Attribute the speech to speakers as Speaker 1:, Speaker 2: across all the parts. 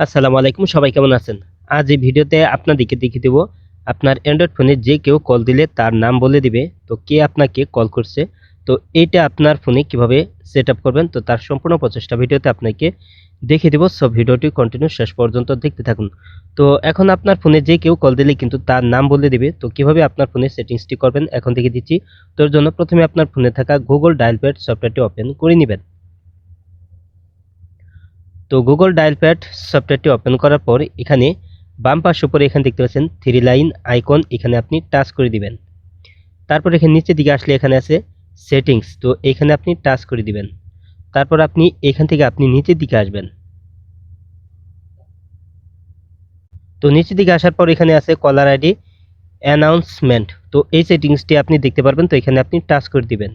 Speaker 1: আসসালামু আলাইকুম, সবাই কেমন আছেন? আজ এই ভিডিওতে আপনাদেরকে দেখিয়ে দেব আপনার অ্যান্ড্রয়েড ফোনে যে কেউ কল দিলে তার নাম বলে দিবে, তো কে আপনাকে কল করছে। তো এইটা আপনার ফোনে কিভাবে সেট আপ করবেন, তো তার সম্পূর্ণ প্রচেষ্টা ভিডিওতে আপনাকে দেখিয়ে দেব। সব ভিডিওটি কন্টিনিউ শেষ পর্যন্ত দেখতে থাকুন। তো এখন আপনার ফোনে যে কেউ কল দিলে কিন্তু তার নাম বলে দিবে। তো কিভাবে আপনার ফোনে সেটিংসটি করবেন এখন দেখিয়ে দিচ্ছি। তোর জন্য প্রথমে আপনার ফোনে থাকা গুগল ডায়াল প্যাড সফটওয়্যারটি ওপেন করে নেবেন। তো গুগল ডায়াল প্যাড সফটওয়্যারটি ওপেন করার পর এখানে বাম পাশে উপরে এখানে দেখতে পাচ্ছেন থ্রি লাইন আইকন, এখানে আপনি টাচ করে দিবেন। তারপর এখানে নিচের দিকে আসলে এখানে আছে সেটিংস, তো এখানে আপনি টাচ করে দিবেন। তারপর আপনি এখান থেকে আপনি নিচের দিকে আসবেন। তো নিচের দিকে আসার পর এখানে আছে কলার আইডি অ্যানাউন্সমেন্ট, তো এই সেটিংসটি আপনি দেখতে পারবেন। তো এখানে আপনি টাচ করে দিবেন।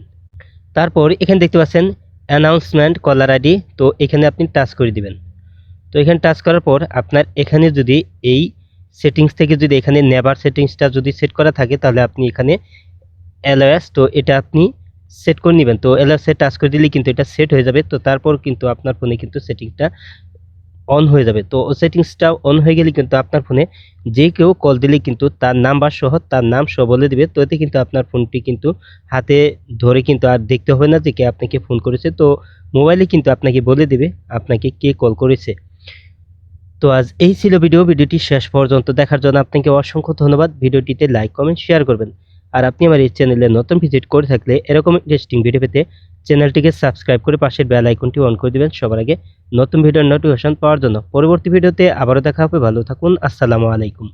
Speaker 1: তারপর এখানে দেখতে পাচ্ছেন অ্যানাউন্সমেন্ট কলার আইডি, তো এখানে আপনি টাচ করে দিবেন। তো এখানে টাচ করার পর আপনার এখানে যদি এই সেটিংস থেকে যদি এখানে নেভার সেটিংসটা যদি সেট করা থাকে তাহলে আপনি এখানে এলওএস, তো এটা আপনি সেট করে নেবেন। তো এলওএসে টাচ করে দিলে কিন্তু এটা সেট হয়ে যাবে। তো তারপর কিন্তু আপনার ফোনে কিন্তু সেটিংসটা অন হয়ে যাবে। তো সেটিংসটা অন হয়ে গেলে কিন্তু আপনার ফোনে যে কেউ কল দিলে কিন্তু তার নাম্বার সহ তার নাম সহ বলে দিবে। তো এতে কিন্তু আপনার ফোনটি কিন্তু হাতে ধরে কিন্তু আর দেখতে হবে না যে কে আপনাকে ফোন করেছে। তো মোবাইলে কিন্তু আপনাকে বলে দিবে আপনাকে কে কল করেছে। তো আজ এই ছিল ভিডিওটি শেষ পর্যন্ত দেখার জন্য আপনাকে অসংখ্য ধন্যবাদ। ভিডিওটিতে লাইক কমেন্ট শেয়ার করবেন। আর আপনি আমার এই চ্যানেলে নতুন ভিজিট করে থাকলে এরকম ইন্টারেস্টিং ভিডিও পেতে চ্যানেলটিকে সাবস্ক্রাইব করে পাশের বেল আইকনটি অন করে দিবেন সবার আগে নতুন ভিডিওর নোটিফিকেশন পাওয়ার জন্য। পরবর্তী ভিডিওতে আবারও দেখা হবে। ভালো থাকুন। আসসালামু আলাইকুম।